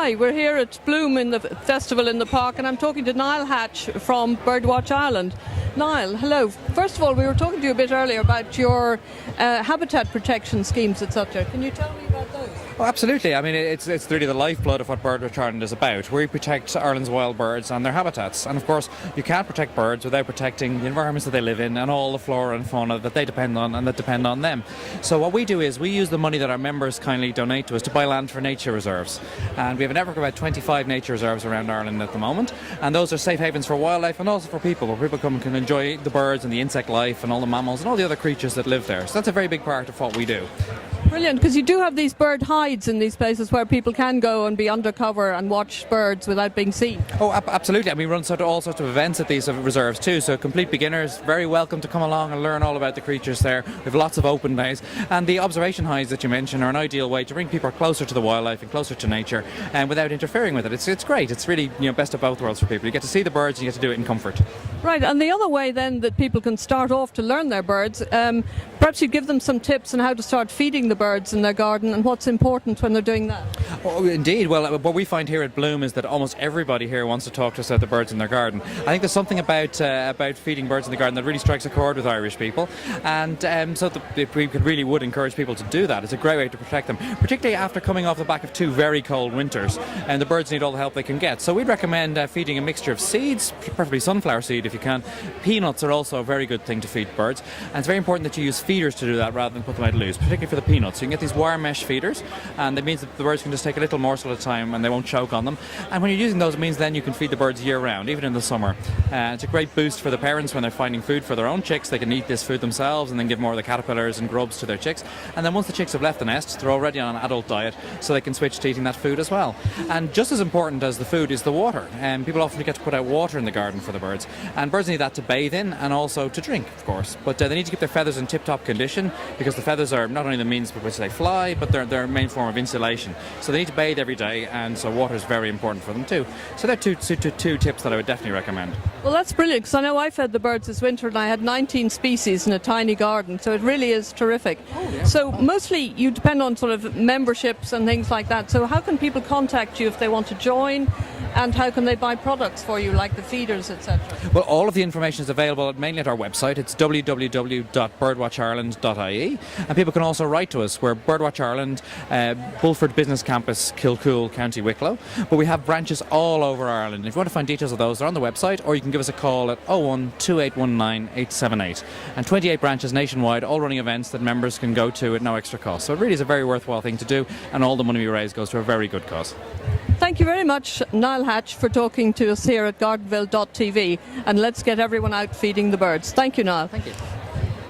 Hi, we're here at Bloom in the festival in the park, and I'm talking to Niall Hatch from Birdwatch Ireland. Niall, hello. First of all, we were talking to you a bit earlier about your habitat protection schemes, etc. Can you tell me about those? Oh, absolutely. I mean, it's really the lifeblood of what Birdwatch Ireland is about. We protect Ireland's wild birds and their habitats. And of course, you can't protect birds without protecting the environments that they live in and all the flora and fauna that they depend on and that depend on them. So what we do is we use the money that our members kindly donate to us to buy land for nature reserves. And we have a network of about 25 nature reserves around Ireland at the moment. And those are safe havens for wildlife and also for people, where people come and can enjoy the birds and the insect life and all the mammals and all the other creatures that live there. So that's a very big part of what we do. Brilliant, because you do have these bird hides in these places where people can go and be undercover and watch birds without being seen. Oh, absolutely. And we run all sorts of events at these reserves too, so complete beginners very welcome to come along and learn all about the creatures there. We have lots of open days, and the observation hides that you mentioned are an ideal way to bring people closer to the wildlife and closer to nature, and without interfering with it. It's great. It's really best of both worlds for people. You get to see the birds and you get to do it in comfort. Right, and the other way then that people can start off to learn their birds, perhaps you give them some tips on how to start feeding the birds in their garden and what's important when they're doing that. Oh, indeed. Well, what we find here at Bloom is that almost everybody here wants to talk to us about the birds in their garden. I think there's something about feeding birds in the garden that really strikes a chord with Irish people, and we really would encourage people to do that. It's a great way to protect them, particularly after coming off the back of 2 very cold winters, and the birds need all the help they can get. So we'd recommend feeding a mixture of seeds, preferably sunflower seed if you can. Peanuts are also a very good thing to feed birds, and it's very important that you use feeders to do that rather than put them out loose, particularly for the peanuts. You can get these wire mesh feeders, and it means that the birds can just take a little morsel at a time and they won't choke on them. And when you're using those, it means then you can feed the birds year round, even in the summer. It's a great boost for the parents when they're finding food for their own chicks. They can eat this food themselves and then give more of the caterpillars and grubs to their chicks. And then once the chicks have left the nest, they're already on an adult diet, so they can switch to eating that food as well. And just as important as the food is the water. People often forget to put out water in the garden for the birds, and birds need that to bathe in and also to drink, of course. But they need to keep their feathers in tip-top condition, because the feathers are not only the means by which they fly, but they're their main form of insulation. So they need to bathe every day, and so water is very important for them too. So they're two tips that I would definitely recommend. Well, that's brilliant, because I know I fed the birds this winter and I had 19 species in a tiny garden, so it really is terrific. Oh, yeah. So mostly you depend on sort of memberships and things like that. So how can people contact you if they want to join, and how can they buy products for you, like the feeders, etc.? Well, all of the information is available mainly at our website. It's www.birdwatchireland.ie, and people can also write to us. We're Birdwatch Ireland, Bulford Business Campus, Kilcool, County Wicklow, but we have branches all over Ireland. If you want to find details of those, they're on the website, or you can give us a call at 01 2819 878. And 28 branches nationwide, all running events that members can go to at no extra cost. So it really is a very worthwhile thing to do, and all the money we raise goes to a very good cause. Thank you very much, Niall Hatch, for talking to us here at Gardenville.tv, and let's get everyone out feeding the birds. Thank you, Niall. Thank you.